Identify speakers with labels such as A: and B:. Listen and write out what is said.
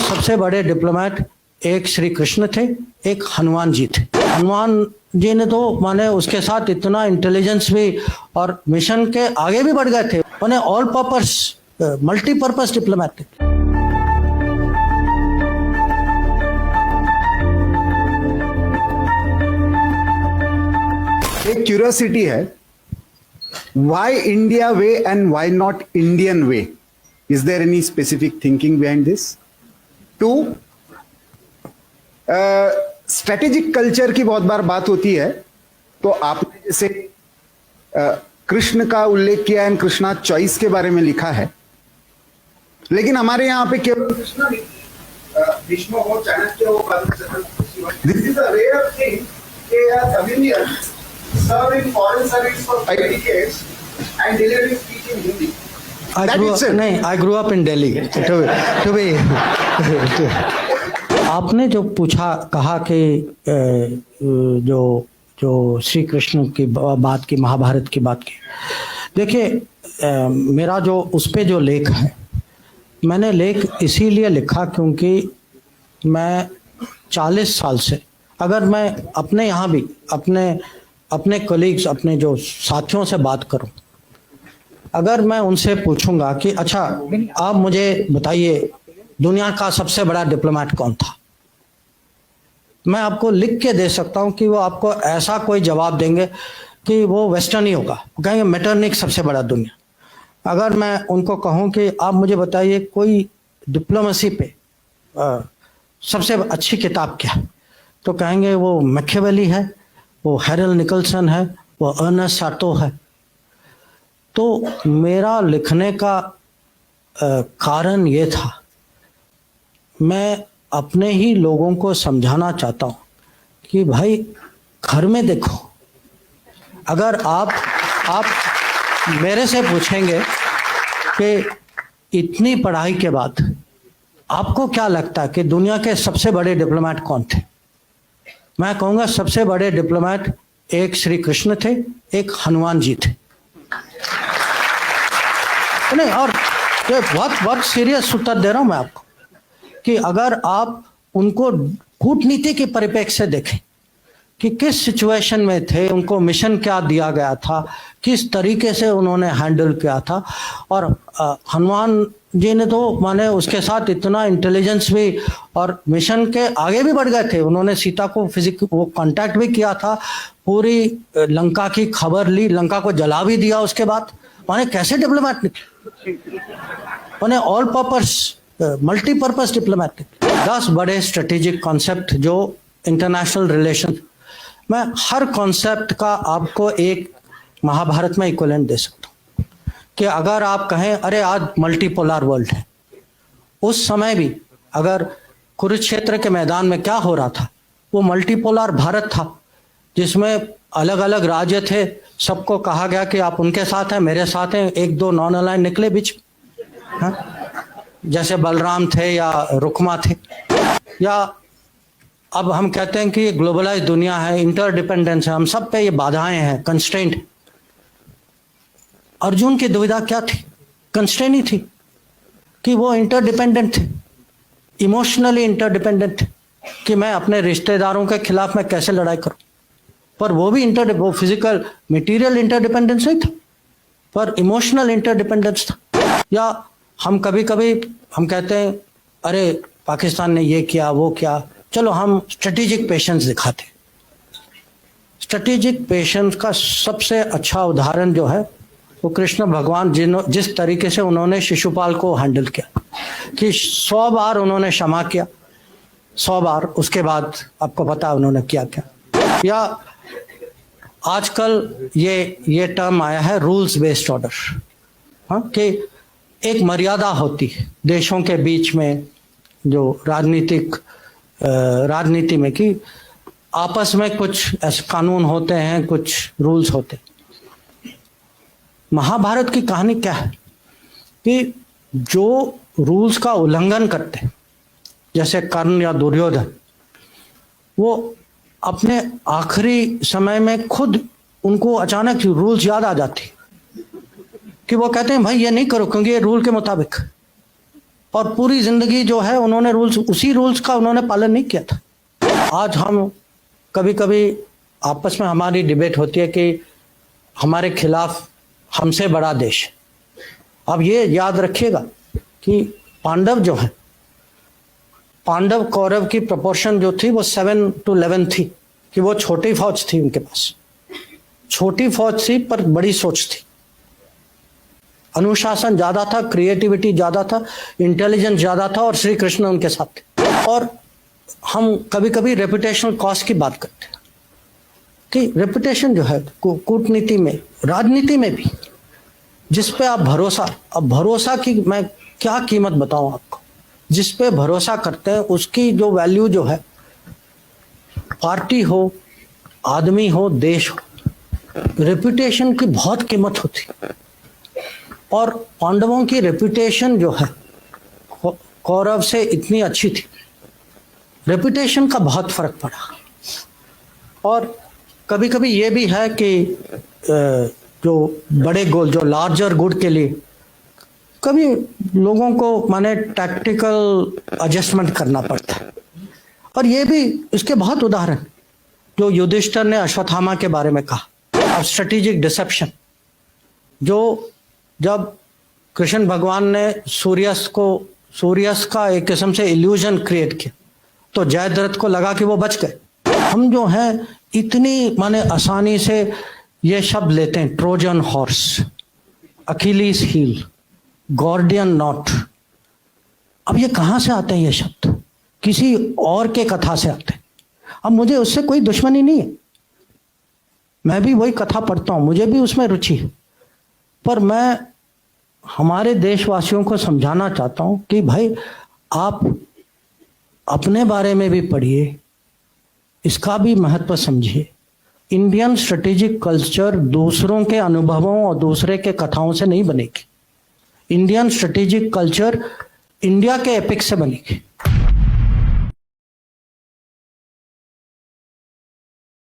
A: सबसे बड़े डिप्लोमेट एक श्री कृष्ण थे, एक हनुमान जी थे। हनुमान जी ने तो माने उसके साथ इतना इंटेलिजेंस भी और मिशन के आगे भी बढ़ गए थे। उन्हें ऑल पर्पस मल्टीपर्पस डिप्लोमेट थे।
B: एक क्यूरियोसिटी है, why India way and why not Indian way? Is there any specific thinking behind this? Two, strategic culture की बहुत बार बात होती है, तो आपने जैसे कृष्ण का उल्लेख किया है, कृष्णा चॉइस के बारे में लिखा है, लेकिन हमारे यहाँ पे केवल कृष्णा नहीं, भीष्म हो, चाणक्य हो, this is a rare thing कि communion serve in foreign service for 5 decades and delivering speech in Hindi.
A: I grew up in Delhi. To be आपने जो पूछा कहा कि जो श्री कृष्ण की बात की, महाभारत की बात की, देखिए मेरा जो उस पे जो लेख है, मैंने लेख इसीलिए लिखा क्योंकि मैं 40 साल से, अगर मैं अपने यहाँ भी अपने कलीग्स, अपने जो साथियों से बात करूं, अगर मैं उनसे पूछूंगा कि अच्छा आप मुझे बताइए दुनिया का सबसे बड़ा डिप्लोमेट कौन था, मैं आपको लिख के दे सकता हूं कि वो आपको ऐसा कोई जवाब देंगे कि वो वेस्टर्न ही होगा, कहेंगे मेटरनिक सबसे बड़ा दुनिया। अगर मैं उनको कहूं कि आप मुझे बताइए कोई डिप्लोमेसी पे सबसे अच्छी किताब क्या है, तो कहेंगे वो मैकियावेली है, वो हैरल निकलसन है, वो अर्नेस्ट साटो है। तो मेरा लिखने का कारण ये था, मैं अपने ही लोगों को समझाना चाहता हूँ कि भाई घर में देखो, अगर आप मेरे से पूछेंगे कि इतनी पढ़ाई के बाद आपको क्या लगता है कि दुनिया के सबसे बड़े डिप्लोमेट कौन थे, मैं कहूंगा सबसे बड़े डिप्लोमेट एक श्री कृष्ण थे, एक हनुमान जी थे। नहीं, और ये बहुत सीरियस उत्तर दे रहा हूं मैं आपको कि अगर आप उनको कूटनीति के परिप्रेक्ष्य से देखें कि किस सिचुएशन में थे, उनको मिशन क्या दिया गया था, किस तरीके से उन्होंने हैंडल किया था, और हनुमान जी ने तो माने उसके साथ इतना इंटेलिजेंस भी और मिशन के आगे भी बढ़ गए थे। उन्होंने सीता को वो कांटेक्ट भी किया था, पूरी लंका की खबर ली, लंका को जला भी दिया उसके बाद। माने कैसे डिप्लोमेट निकले, उन्हें ऑल पर्पस मल्टीपर्पस डिप्लोमेट। 10 बड़े स्ट्रेटेजिक कॉन्सेप्ट जो इंटरनेशनल रिलेशन, मैं हर कॉन्सेप्ट का आपको एक महाभारत में इक्विवेलेंट दे सकता हूँ कि अगर आप कहें अरे आज मल्टीपोलर वर्ल्ड है, उस समय भी अगर कुरुक्षेत्र के मैदान में क्या हो रहा था, वो मल्टीपोलर भारत था जिसमें अलग अलग राज्य थे, सबको कहा गया कि आप उनके साथ हैं, मेरे साथ हैं, 1-2 नॉन अलाइन निकले बीच, जैसे बलराम थे या रुक्मा थे। या अब हम कहते हैं कि ये ग्लोबलाइज दुनिया है, इंटरडिपेंडेंस है, हम सब पे ये बाधाएं हैं, कंस्ट्रेंट। अर्जुन की दुविधा क्या थी, कंस्ट्रेंट ही थी कि वो इंटरडिपेंडेंट थे, इमोशनली इंटरडिपेंडेंट थे कि मैं अपने रिश्तेदारों के खिलाफ मैं कैसे लड़ाई करूं, पर वो भी वो फिजिकल मटेरियल इंटरडिपेंडेंस नहीं था, पर इमोशनल इंटरडिपेंडेंस था। या हम कभी हम कहते हैं अरे पाकिस्तान ने ये किया वो किया, चलो हम स्ट्रेटेजिक पेशेंस दिखाते। स्ट्रेटेजिक पेशेंस का सबसे अच्छा उदाहरण जो है वो कृष्ण भगवान जिस तरीके से उन्होंने शिशुपाल को हैंडल किया कि 100 बार उन्होंने क्षमा किया, 100 बार, उसके बाद आपको पता उन्होंने क्या किया। या आजकल ये टर्म आया है रूल्स बेस्ड ऑर्डर, हाँ, कि एक मर्यादा होती है देशों के बीच में, जो राजनीति में, कि आपस में कुछ ऐसे कानून होते हैं, कुछ रूल्स होते हैं। महाभारत की कहानी क्या है कि जो रूल्स का उल्लंघन करते हैं, जैसे कर्ण या दुर्योधन, वो अपने आखिरी समय में खुद उनको अचानक रूल्स याद आ जाती कि वो कहते हैं भाई ये नहीं करो क्योंकि ये रूल के मुताबिक, और पूरी जिंदगी जो है उन्होंने उसी रूल्स का उन्होंने पालन नहीं किया था। आज हम कभी कभी आपस में हमारी डिबेट होती है कि हमारे खिलाफ हमसे बड़ा देश। अब ये याद रखिएगा कि पांडव जो है, पांडव कौरव की प्रोपोर्शन जो थी वो 7-11 थी, कि वो छोटी फौज थी, उनके पास छोटी फौज थी पर बड़ी सोच थी, अनुशासन ज्यादा था, क्रिएटिविटी ज्यादा था, इंटेलिजेंस ज्यादा था, और श्री कृष्ण उनके साथ थे। और हम कभी कभी रेपुटेशनल कॉस्ट की बात करते हैं कि रेपुटेशन जो है कूटनीति में, राजनीति में भी, जिस पे आप भरोसा, अब भरोसा की मैं क्या कीमत बताऊं आपको, जिस पे भरोसा करते हैं उसकी जो वैल्यू जो है, पार्टी हो, आदमी हो, देश हो, रेपुटेशन की बहुत कीमत होती। और पांडवों की रेपुटेशन जो है कौरव से इतनी अच्छी थी, रेपुटेशन का बहुत फर्क पड़ा। और कभी कभी ये भी है कि जो बड़े गोल, जो लार्जर गुड के लिए कभी लोगों को माने टैक्टिकल एडजस्टमेंट करना पड़ता है। और ये भी इसके बहुत उदाहरण, जो युधिष्ठिर ने अश्वत्थामा के बारे में कहा, और स्ट्रेटेजिक डिसेप्शन, जो जब कृष्ण भगवान ने सूर्यास्त का एक किस्म से इल्यूजन क्रिएट किया तो जयद्रथ को लगा कि वो बच गए। हम जो हैं इतनी माने आसानी से ये शब्द लेते हैं, Trojan horse, Achilles heel, Gordian knot. अब ये कहाँ से आते हैं ये शब्द? किसी और के कथा से आते हैं। अब मुझे उससे कोई दुश्मनी नहीं है, मैं भी वही कथा पढ़ता हूं, मुझे भी उसमें रुचि है, पर मैं हमारे देशवासियों को समझाना चाहता हूं कि भाई आप अपने बारे में भी पढ़िए, इसका भी महत्व समझिए। इंडियन स्ट्रेटेजिक कल्चर दूसरों के अनुभवों और दूसरे के कथाओं से नहीं बनेगी। इंडियन स्ट्रेटेजिक कल्चर इंडिया के एपिक से बनेगी।